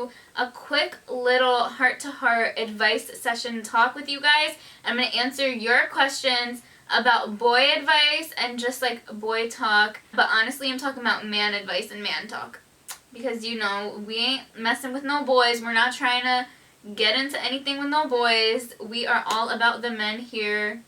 do a quick little heart-to-heart advice session talk with you guys. I'm going to answer your questions about boy advice and just like boy talk. But honestly, I'm talking about man advice and man talk. Because, you know, we ain't messing with no boys. We're not trying to get into anything with no boys. We are all about the men here.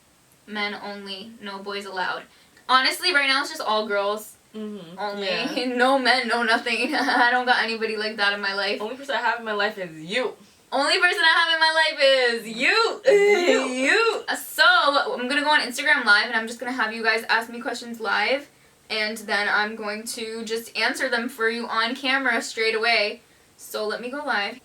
Men only. No boys allowed. Honestly, right now it's just all girls. Only. Yeah. No men, no nothing. I don't got anybody like that in my life. Only person I have in my life is you. Only person I have in my life is you. You. So, I'm going to go on Instagram Live and I'm just going to have you guys ask me questions live. And then I'm going to just answer them for you on camera straight away. So let me go live.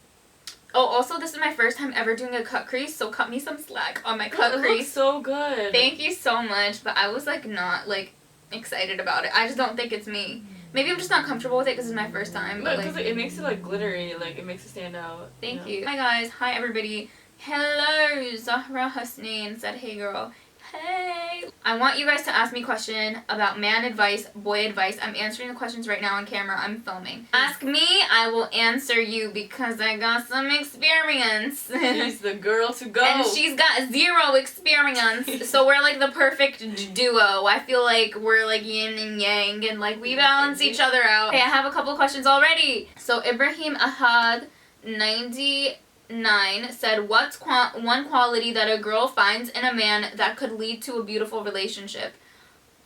Oh, also this is my first time ever doing a cut crease, so cut me some slack on my cut crease. It looks so good. Thank you so much, but I was like not like excited about it. I just don't think it's me. Maybe I'm just not comfortable with it because it's my first time. But because like, it makes it like glittery, like it makes it stand out. Thank you. Hi guys, hi everybody. Hello, Zahra Husnain said, hey girl. Hey! I want you guys to ask me a question about man advice, boy advice. I'm answering the questions right now on camera. I'm filming. Ask me, I will answer you because I got some experience. She's the girl to go. And she's got 0 experience. So we're like the perfect duo. I feel like we're like yin and yang and like we balance each other out. Okay, I have a couple questions already. So Ibrahim Ahad 99 said, what's one quality that a girl finds in a man that could lead to a beautiful relationship?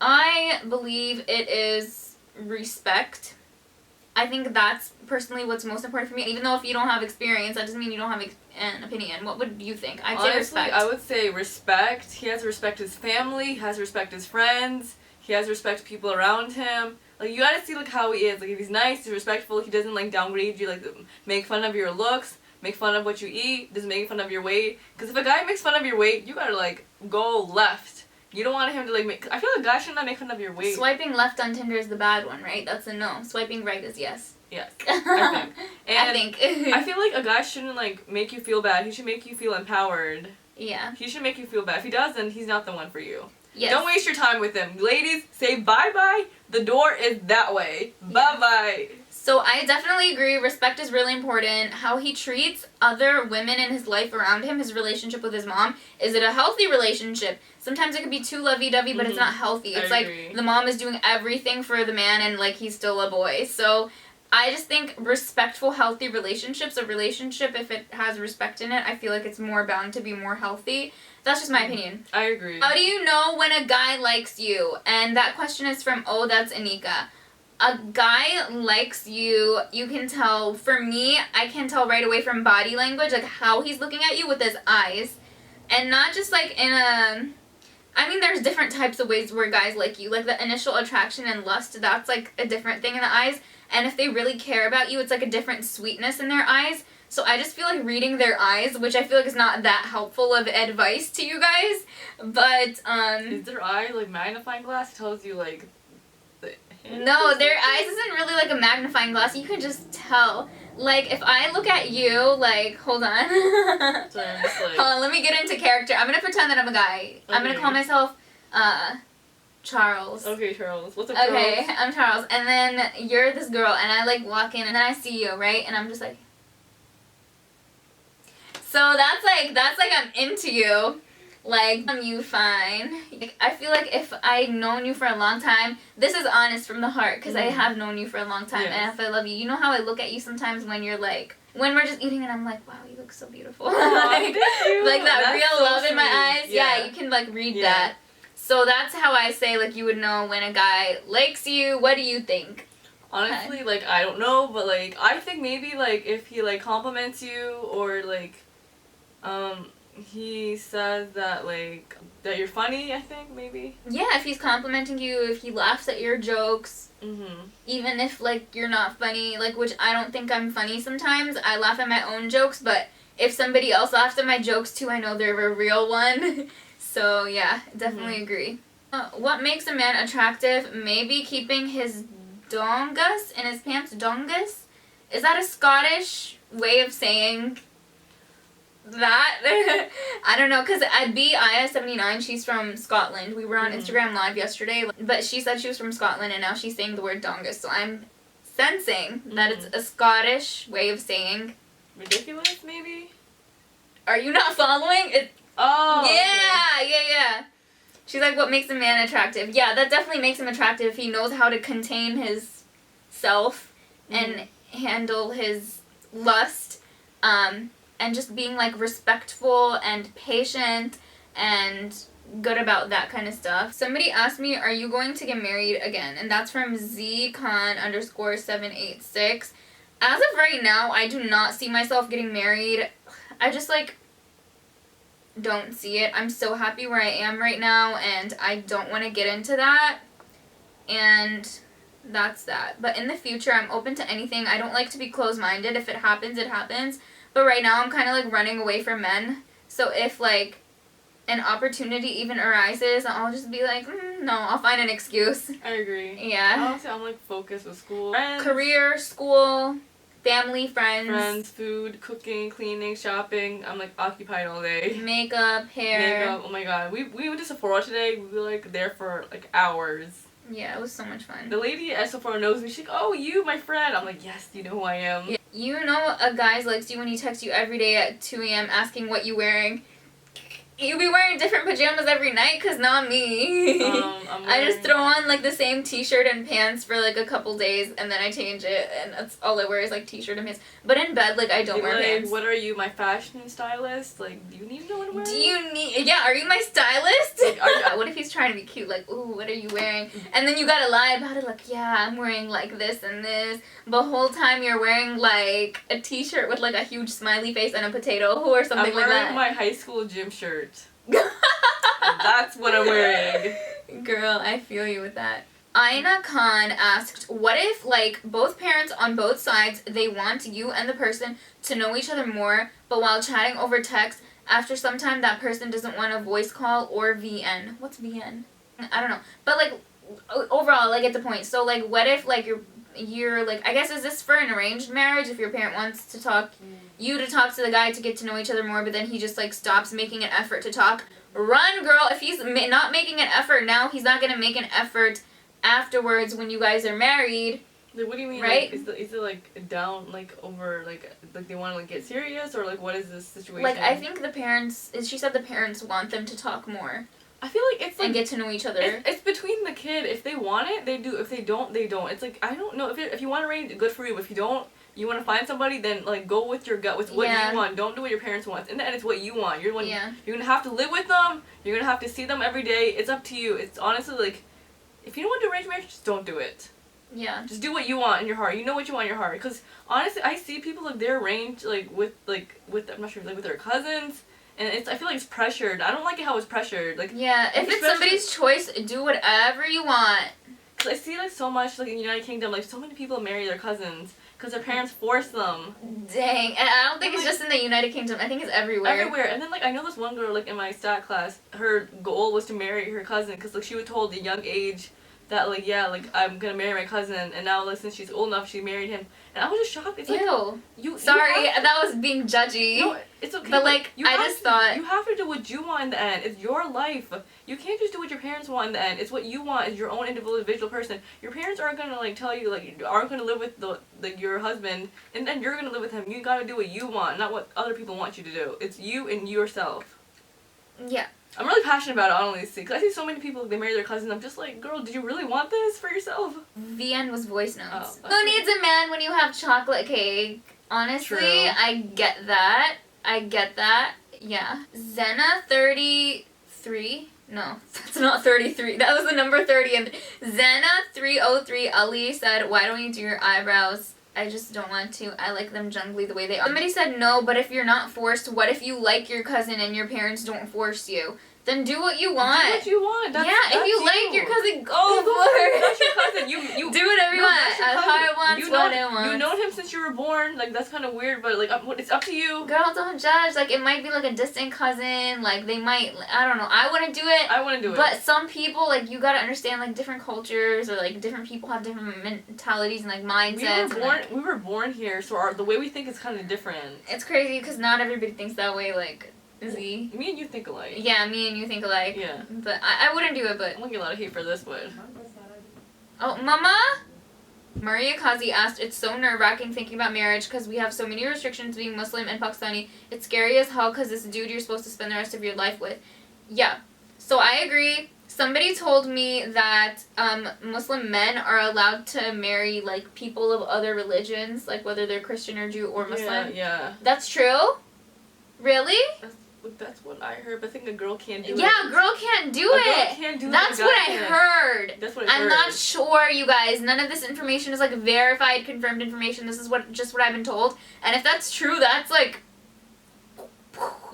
I believe it is respect. I think that's personally what's most important for me. Even though if you don't have experience, that doesn't mean you don't have an opinion. What would you think? I'd say respect. I would say respect. He has to respect his family. He has to respect his friends. He has to respect people around him. Like, you gotta see like how he is. Like, if he's nice, he's respectful, he doesn't like downgrade you, like make fun of your looks, make fun of what you eat, doesn't make fun of your weight. Because if a guy makes fun of your weight, you gotta like go left. You don't want him to like make. I feel like a guy should not make fun of your weight. Swiping left on Tinder is the bad one, right? That's a no. Swiping right is yes. Yes, I think. And I think. I feel like a guy shouldn't like make you feel bad. He should make you feel empowered. Yeah. He should make you feel bad. If he doesn't, he's not the one for you. Yes. Don't waste your time with him. Ladies, say bye-bye. The door is that way. Bye-bye. So I definitely agree. Respect is really important. How he treats other women in his life around him, his relationship with his mom. Is it a healthy relationship? Sometimes it could be too lovey-dovey, but it's not healthy. It's like the mom is doing everything for the man and like he's still a boy. So I just think respectful, healthy relationships, a relationship, if it has respect in it, I feel like it's more bound to be more healthy. That's just my opinion. I agree. How do you know when a guy likes you? And that question is from Oh, That's Anika. A guy likes you, you can tell. For me, I can tell right away from body language, like how he's looking at you with his eyes. And not just like in a... I mean, there's different types of ways where guys like you. Like the initial attraction and lust, that's like a different thing in the eyes. And if they really care about you, it's like a different sweetness in their eyes. So I just feel like reading their eyes, which I feel like is not that helpful of advice to you guys. But, Is their eye like magnifying glass? It tells you like... No, their eyes isn't really like a magnifying glass. You can just tell. Like, if I look at you, like, hold on. So I'm just like... Hold on, let me get into character. I'm gonna pretend that I'm a guy. Okay. I'm gonna call myself, Charles. Okay, Charles. What's up, Charles? Okay, I'm Charles. And then you're this girl, and I, like, walk in, and then I see you, right? And I'm just like... So that's like I'm into you. Like, you fine. Like, I feel like if I've known you for a long time, this is honest from the heart, because I have known you for a long time, and if I love you, you know how I look at you sometimes when you're like, when we're just eating and I'm like, wow, you look so beautiful. Like that that's real so love in my sweet. eyes. Yeah, you can like read that. So that's how I say like you would know when a guy likes you. What do you think? Honestly, like, I don't know, but like, I think maybe like if he like compliments you or like, he says that, like, that you're funny, I think, maybe. Yeah, if he's complimenting you, if he laughs at your jokes, even if, like, you're not funny, like, which I don't think I'm funny sometimes. I laugh at my own jokes, but if somebody else laughs at my jokes, too, I know they're a real one. So, yeah, definitely agree. What makes a man attractive? Maybe keeping his dongus in his pants. Dongus? Is that a Scottish way of saying... that? I don't know, because Aya79, she's from Scotland. We were on Instagram Live yesterday, but she said she was from Scotland, and now she's saying the word dongus, so I'm sensing that it's a Scottish way of saying ridiculous, maybe? are you not following? It. Oh. Yeah. She's like, what makes a man attractive? Yeah, that definitely makes him attractive. He knows how to contain his self and handle his lust, and just being like respectful and patient and good about that kind of stuff. Somebody asked me, are you going to get married again? And that's from zcon_786. As of right now, I do not see myself getting married. I just like don't see it. I'm so happy where I am right now, and I don't want to get into that. And that's that. But in the future, I'm open to anything. I don't like to be closed-minded. If it happens, it happens. But right now, I'm kind of like running away from men. So if like an opportunity even arises, I'll just be like, no, I'll find an excuse. I agree. Yeah. Honestly, I'm like focused with school. Friends. Career, school, family, friends. Friends, food, cooking, cleaning, shopping. I'm like occupied all day. Makeup, hair. Makeup, oh my god. We went to Sephora today. We were like there for like hours. Yeah, it was so much fun. The lady at Sephora knows me. She's like, oh, you, my friend. I'm like, yes, you know who I am. Yeah. You know a guy likes you when he texts you every day at 2 a.m. asking what you wearing. You be wearing different pajamas every night? Cause not me. I just throw on like the same t-shirt and pants for like a couple days and then I change it and that's all I wear is like t-shirt and pants. But in bed, like I don't wear pants. What are you, my fashion stylist? Like, do you need to know what I'm wearing? Do you need, yeah, are you my stylist? Like, what if he's trying to be cute? Like, ooh, what are you wearing? And then you gotta lie about it like, yeah, I'm wearing like this and this. The whole time you're wearing like a t-shirt with like a huge smiley face and a potato or something like that. I'm wearing my high school gym shirt. That's what I'm wearing. Girl, I feel you with that. Aina Khan asked, what if, like, both parents on both sides, they want you and the person to know each other more, but while chatting over text, after some time that person doesn't want a voice call or VN? What's VN? I don't know. But, like, overall, like, it's a point. So, like, what if, like, you're like, I guess, is this for an arranged marriage if your parent wants to talk, you to talk to the guy to get to know each other more, but then he just like stops making an effort to talk? Run, girl. If he's not making an effort now, he's not gonna make an effort afterwards when you guys are married. Like, what do you mean? Right? Like, is it like down, like over, like they want to like get serious, or like what is this situation? Like, I think the parents, she said the parents want them to talk more. I feel like it's like, and get to know each other. It's between the kid. If they want it, they do. If they don't, they don't. It's like, I don't know. If you want to arrange, good for you. But if you don't, you want to find somebody, then like go with your gut, with what you want. Don't do what your parents want. In the end, it's what you want. You're the one. Yeah. You're gonna have to live with them. You're gonna have to see them every day. It's up to you. It's honestly like, if you don't want to arrange marriage, just don't do it. Yeah. Just do what you want in your heart. You know what you want in your heart. Because honestly, I see people like they're arranged with I'm not sure, like with their cousins. And I feel like it's pressured. I don't like it how it's pressured. Like, yeah, if it's somebody's choice, do whatever you want. Cause I see like so much like in the United Kingdom, like so many people marry their cousins because their parents force them. Dang, and I don't think it's just in the United Kingdom. I think it's everywhere. Everywhere, and then like I know this one girl like in my stat class, her goal was to marry her cousin because like she was told at a young age that like I'm gonna marry my cousin, and now like since she's old enough, she married him, and I was just shocked. It's like, ew. Sorry, that was being judgy. No, it's okay. But like, I just thought you have to do what you want in the end. It's your life. You can't just do what your parents want in the end. It's what you want as your own individual person. Your parents aren't gonna like tell you like you aren't gonna live with your husband, and then you're gonna live with him. You gotta do what you want, not what other people want you to do. It's you and yourself. Yeah. I'm really passionate about it, honestly, because I see so many people, they marry their cousins. I'm just like, girl, did you really want this for yourself? VN was voice notes. Oh, who needs a man when you have chocolate cake? Honestly, True. I get that. Yeah. Zena33. No, that's not 33. That was the number 30. And Zena303 Ali said, why don't you do your eyebrows? I just don't want to. I like them jungly the way they are. Somebody said no, but if you're not forced, what if you like your cousin and your parents don't force you? Then do what you want. Do what you want. That's if you like your cousin, go for it. That's your cousin. You do whatever you want. As heart wants what it wants. You've known him since you were born. Like, that's kind of weird, but like, it's up to you. Girl, don't judge. Like, it might be like a distant cousin. Like, they might. I don't know. I wouldn't do it. I wouldn't do it. But some people, like, you gotta understand, like, different cultures or like different people have different mentalities and like mindsets. We were born here, so the way we think is kind of different. It's crazy because not everybody thinks that way. Like. Z. Me and you think alike. Yeah, me and you think alike. Yeah. But I wouldn't do it, but... I'm gonna get a lot of hate for this, but... Oh, Mama? Maria Kazi asked, it's so nerve-wracking thinking about marriage because we have so many restrictions being Muslim and Pakistani. It's scary as hell because this dude you're supposed to spend the rest of your life with. Yeah. So I agree. Somebody told me that Muslim men are allowed to marry, like, people of other religions, like whether they're Christian or Jew or Muslim. Yeah. That's true? Really? That's what I heard, but I think a girl can't do it. Yeah, a girl can't do a it. Girl can't do That's it. what I heard. That's what I heard. I'm not sure, you guys. None of this information is like verified, confirmed information. This is just what I've been told. And if that's true, that's like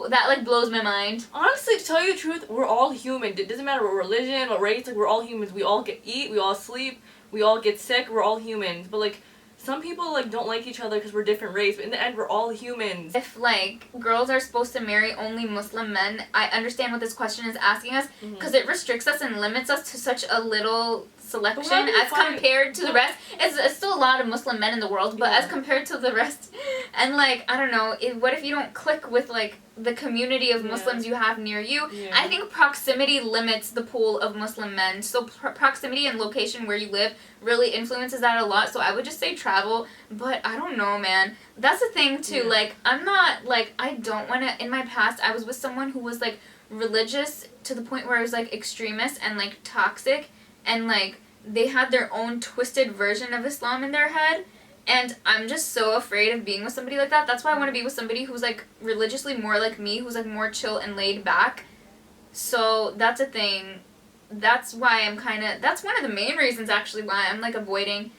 that like blows my mind. Honestly, to tell you the truth, we're all human. It doesn't matter what religion, what race. Like, we're all humans. We all eat. We all sleep. We all get sick. We're all humans. But like, some people like don't like each other because we're different race, but in the end we're all humans. If like girls are supposed to marry only Muslim men, I understand what this question is asking us because it restricts us and limits us to such a little selection as compared to the rest. It's still a lot of Muslim men in the world, but as compared to the rest, and like I don't know, what if you don't click with like the community of Muslims you have near you? I think proximity limits the pool of Muslim men. So proximity and location where you live really influences that a lot. So I would just say travel, but I don't know, man. That's the thing too. Like I'm not like I don't want to. In my past, I was with someone who was like religious to the point where I was like extremist and like toxic, and like they had their own twisted version of Islam in their head. And I'm just so afraid of being with somebody like that. That's why I want to be with somebody who's like religiously more like me, who's like more chill and laid back. So that's a thing. That's why that's one of the main reasons actually why I'm like avoiding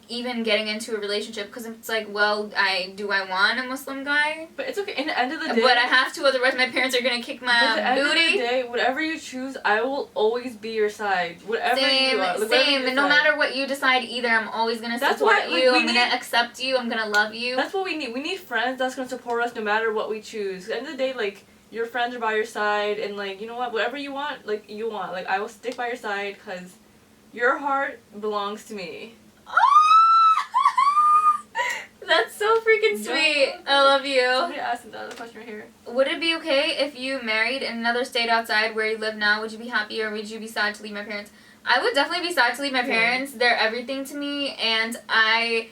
even getting into a relationship, because it's like, well, do I want a Muslim guy? But it's okay. In the end of the day, but I have to, otherwise my parents are gonna kick my booty. At the end of the day, whatever you choose, I will always be your side. Whatever you are. Same. And no matter what you decide either, I'm always gonna support you. I'm gonna accept you. I'm gonna love you. That's what we need. We need friends that's gonna support us no matter what we choose. At the end of the day, like, your friends are by your side, and like, you know what, whatever you want, like, you want. Like, I will stick by your side because your heart belongs to me. That's so freaking sweet. I love you. Somebody asked the other question right here. Would it be okay if you married in another state outside where you live now? Would you be happy or would you be sad to leave my parents? I would definitely be sad to leave my parents. They're everything to me, and I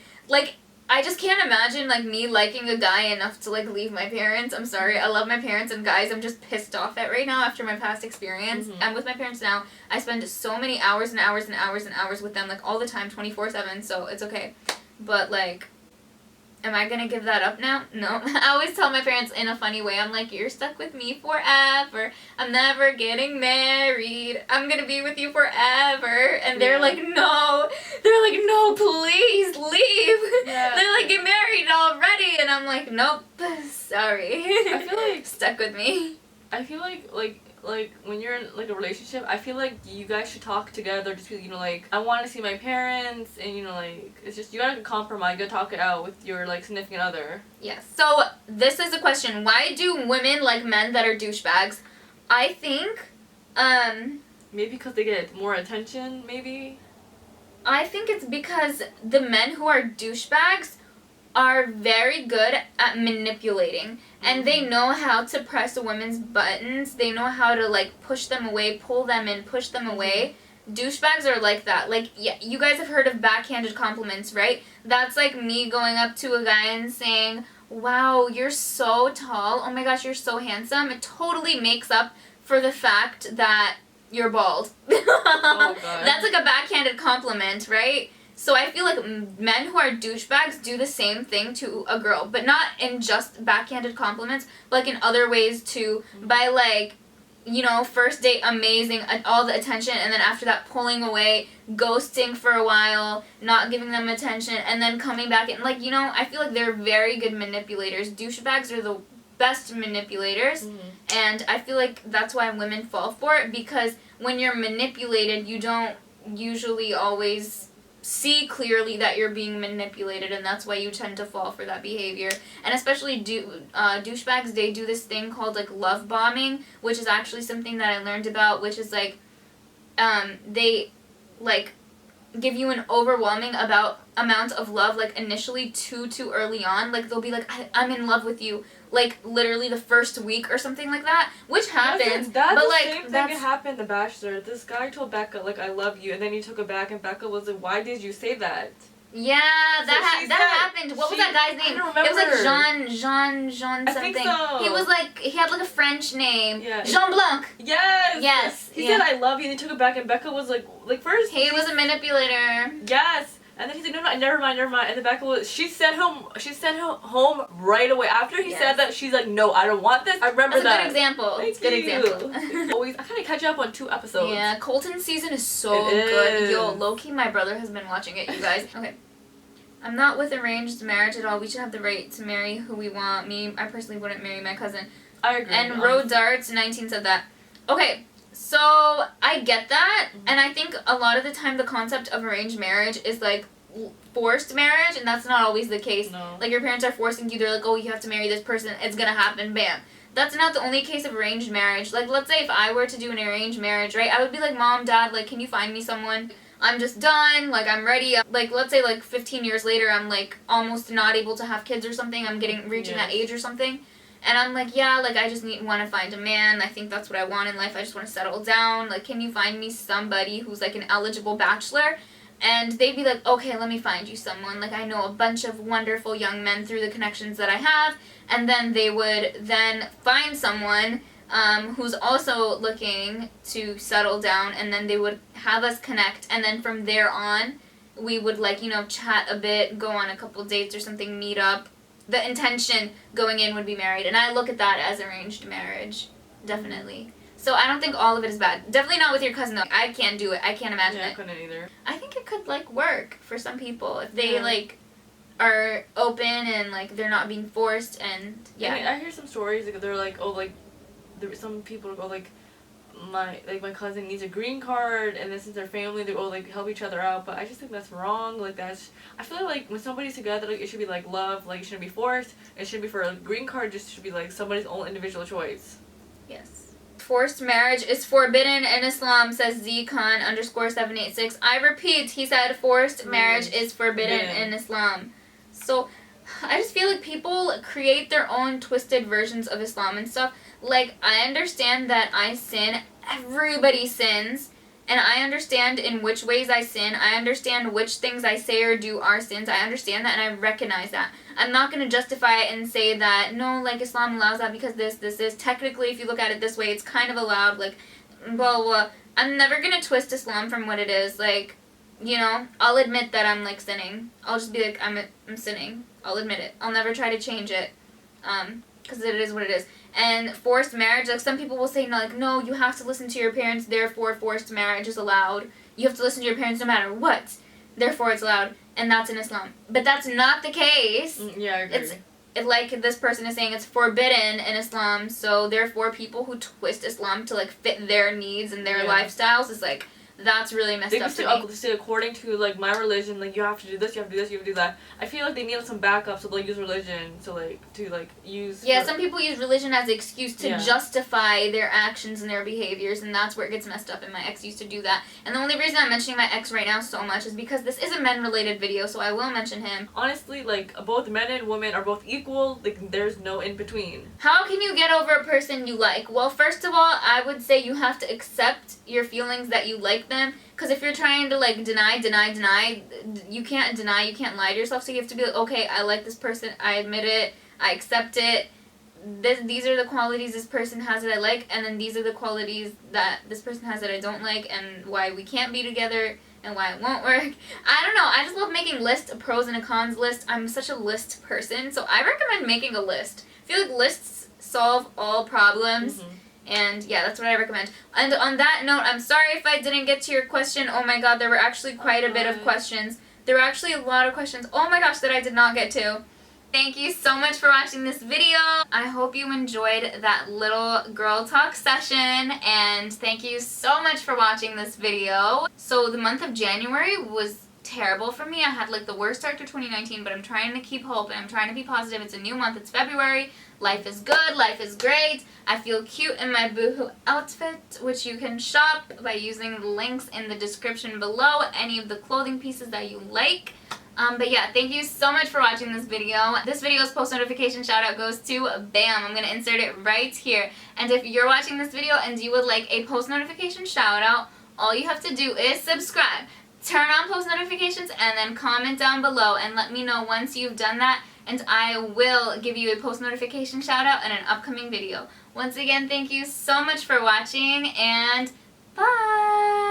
just can't imagine like me liking a guy enough to like leave my parents. I'm sorry. I love my parents, and guys I'm just pissed off at right now after my past experience. I'm with my parents now. I spend so many hours and hours and hours and hours with them, like all the time, 24/7, so it's okay. But like, am I gonna give that up now? No. I always tell my parents in a funny way, I'm like, you're stuck with me forever. I'm never getting married. I'm gonna be with you forever. And they're like, no. They're like, no, please leave. They're like, get married already. And I'm like, nope, sorry. I feel like stuck with me. I feel like when you're in like a relationship, I feel like you guys should talk together. Just be, you know, like, I want to see my parents, and you know, like, it's just, you gotta compromise. You gotta talk it out with your like significant other. Yes. So this is a question: why do women like men that are douchebags? I think, maybe because they get more attention. Maybe. I think it's because the men who are douchebags are very good at manipulating, and they know how to press a woman's buttons. They know how to like push them away, pull them in, push them away. Douchebags are like that. Like, yeah, you guys have heard of backhanded compliments, right? That's like me going up to a guy and saying, wow, you're so tall. Oh my gosh, you're so handsome. It totally makes up for the fact that you're bald. Oh, God. That's like a backhanded compliment, right? So I feel like men who are douchebags do the same thing to a girl, but not in just backhanded compliments, but like in other ways too, by like, you know, first date amazing, all the attention, and then after that pulling away, ghosting for a while, not giving them attention, and then coming back and like, you know, I feel like they're very good manipulators. Douchebags are the best manipulators, and I feel like that's why women fall for it, because when you're manipulated, you don't usually always see clearly that you're being manipulated, and that's why you tend to fall for that behavior. And especially douchebags, they do this thing called like love bombing, which is actually something that I learned about, which is like they like give you an overwhelming amount of love like initially too early on. Like they'll be like, I'm in love with you, like literally the first week or something like that, which happens. That's but the like same thing that happened in The Bachelor. This guy told Becca like I love you, and then he took it back, and Becca was like, why did you say that? Yeah, that happened. What was that guy's name? I don't remember. It was like Jean something. I think so. He was like, he had like a French name. Yeah. Jean Blanc. Yes. Yes. He said I love you, and he took it back, and Becca was like first. He was a manipulator. Yes. And then he's like, no, never mind. And then Becca was, she sent him home right away. After he said that, she's like, no, I don't want this. I remember that. That's a good example. Thank Good you. example. Always, I kind of catch up on 2 episodes. Yeah, Colton's season is so good. Yo, low-key, my brother has been watching it, you guys. Okay. I'm not with arranged marriage at all. We should have the right to marry who we want. I personally wouldn't marry my cousin. I agree. And Road Darts 19 said that. Okay. So, I get that, and I think a lot of the time the concept of arranged marriage is, like, forced marriage, and that's not always the case. No. Like, your parents are forcing you, they're like, oh, you have to marry this person, it's gonna happen, bam. That's not the only case of arranged marriage. Like, let's say if I were to do an arranged marriage, right, I would be like, Mom, Dad, like, can you find me someone? I'm just done, like, I'm ready. Like, let's say, like, 15 years later, I'm, like, almost not able to have kids or something, I'm reaching that age or something. And I'm like, yeah, like, I just want to find a man. I think that's what I want in life. I just want to settle down. Like, can you find me somebody who's, like, an eligible bachelor? And they'd be like, okay, let me find you someone. Like, I know a bunch of wonderful young men through the connections that I have. And then they would then find someone who's also looking to settle down. And then they would have us connect. And then from there on, we would, like, you know, chat a bit, go on a couple dates or something, meet up. The intention going in would be married, and I look at that as arranged marriage, definitely. So I don't think all of it is bad. Definitely not with your cousin, though. I can't do it. I can't imagine it. I couldn't either. I think it could, like, work for some people if they, like, are open and, like, they're not being forced, and, yeah. I mean, I hear some stories, like, they're like, oh, like, some people go, like, my cousin needs a green card, and this is their family, they all like help each other out, but I just think that's wrong. Like, I feel like when somebody's together, like, it should be like love, like, it shouldn't be forced. It shouldn't be for a green card, just should be like somebody's own individual choice. Yes. Forced marriage is forbidden in Islam, says Zcon_786. I repeat, he said forced marriage is forbidden in Islam. So I just feel like people create their own twisted versions of Islam and stuff. Like, I understand that I sin. Everybody sins. And I understand in which ways I sin. I understand which things I say or do are sins. I understand that, and I recognize that. I'm not going to justify it and say that, no, like, Islam allows that because this is. Technically, if you look at it this way, it's kind of allowed. Like, blah, blah, blah. I'm never going to twist Islam from what it is. Like, you know, I'll admit that I'm, like, sinning. I'll just be like, I'm sinning. I'll admit it. I'll never try to change it. Because it is what it is. And forced marriage, like, some people will say, no, like, no, you have to listen to your parents, therefore forced marriage is allowed. You have to listen to your parents no matter what, therefore it's allowed. And that's in Islam. But that's not the case. Yeah, I agree. It's like this person is saying, it's forbidden in Islam, so therefore people who twist Islam to, like, fit their needs and their lifestyles is, like, that's really messed up to me. Say according to, like, my religion, like, you have to do this, you have to do this, you have to do that. I feel like they need some backup, so they'll use religion to use... Yeah, some people use religion as an excuse to justify their actions and their behaviors, and that's where it gets messed up, and my ex used to do that. And the only reason I'm mentioning my ex right now so much is because this is a men-related video, so I will mention him. Honestly, like, both men and women are both equal, like, there's no in-between. How can you get over a person you like? Well, first of all, I would say you have to accept your feelings that you like them. Because if you're trying to, like, deny, you can't deny, you can't lie to yourself. So you have to be like, okay, I like this person, I admit it, I accept it. These are the qualities this person has that I like, and then these are the qualities that this person has that I don't like, and why we can't be together, and why it won't work. I don't know, I just love making lists, a pros and a cons list. I'm such a list person, so I recommend making a list. I feel like lists solve all problems. Mm-hmm. And yeah, that's what I recommend. And on that note, I'm sorry if I didn't get to your question. Oh my god, there were actually quite a bit of questions. There were actually a lot of questions, oh my gosh, that I did not get to. Thank you so much for watching this video. I hope you enjoyed that little girl talk session, and thank you so much for watching this video. So the month of January was terrible for me. I had, like, the worst start to 2019, but I'm trying to keep hope and I'm trying to be positive. It's a new month. It's February. Life is good. Life is great. I feel cute in my boohoo outfit, which you can shop by using the links in the description below. Any of the clothing pieces that you like. But yeah, thank you so much for watching this video. This video's post notification shout out goes to Bam. I'm going to insert it right here. And if you're watching this video and you would like a post notification shout out, all you have to do is subscribe, turn on post notifications, and then comment down below and let me know once you've done that, and I will give you a post notification shout out in an upcoming video. Once again, thank you so much for watching, and bye!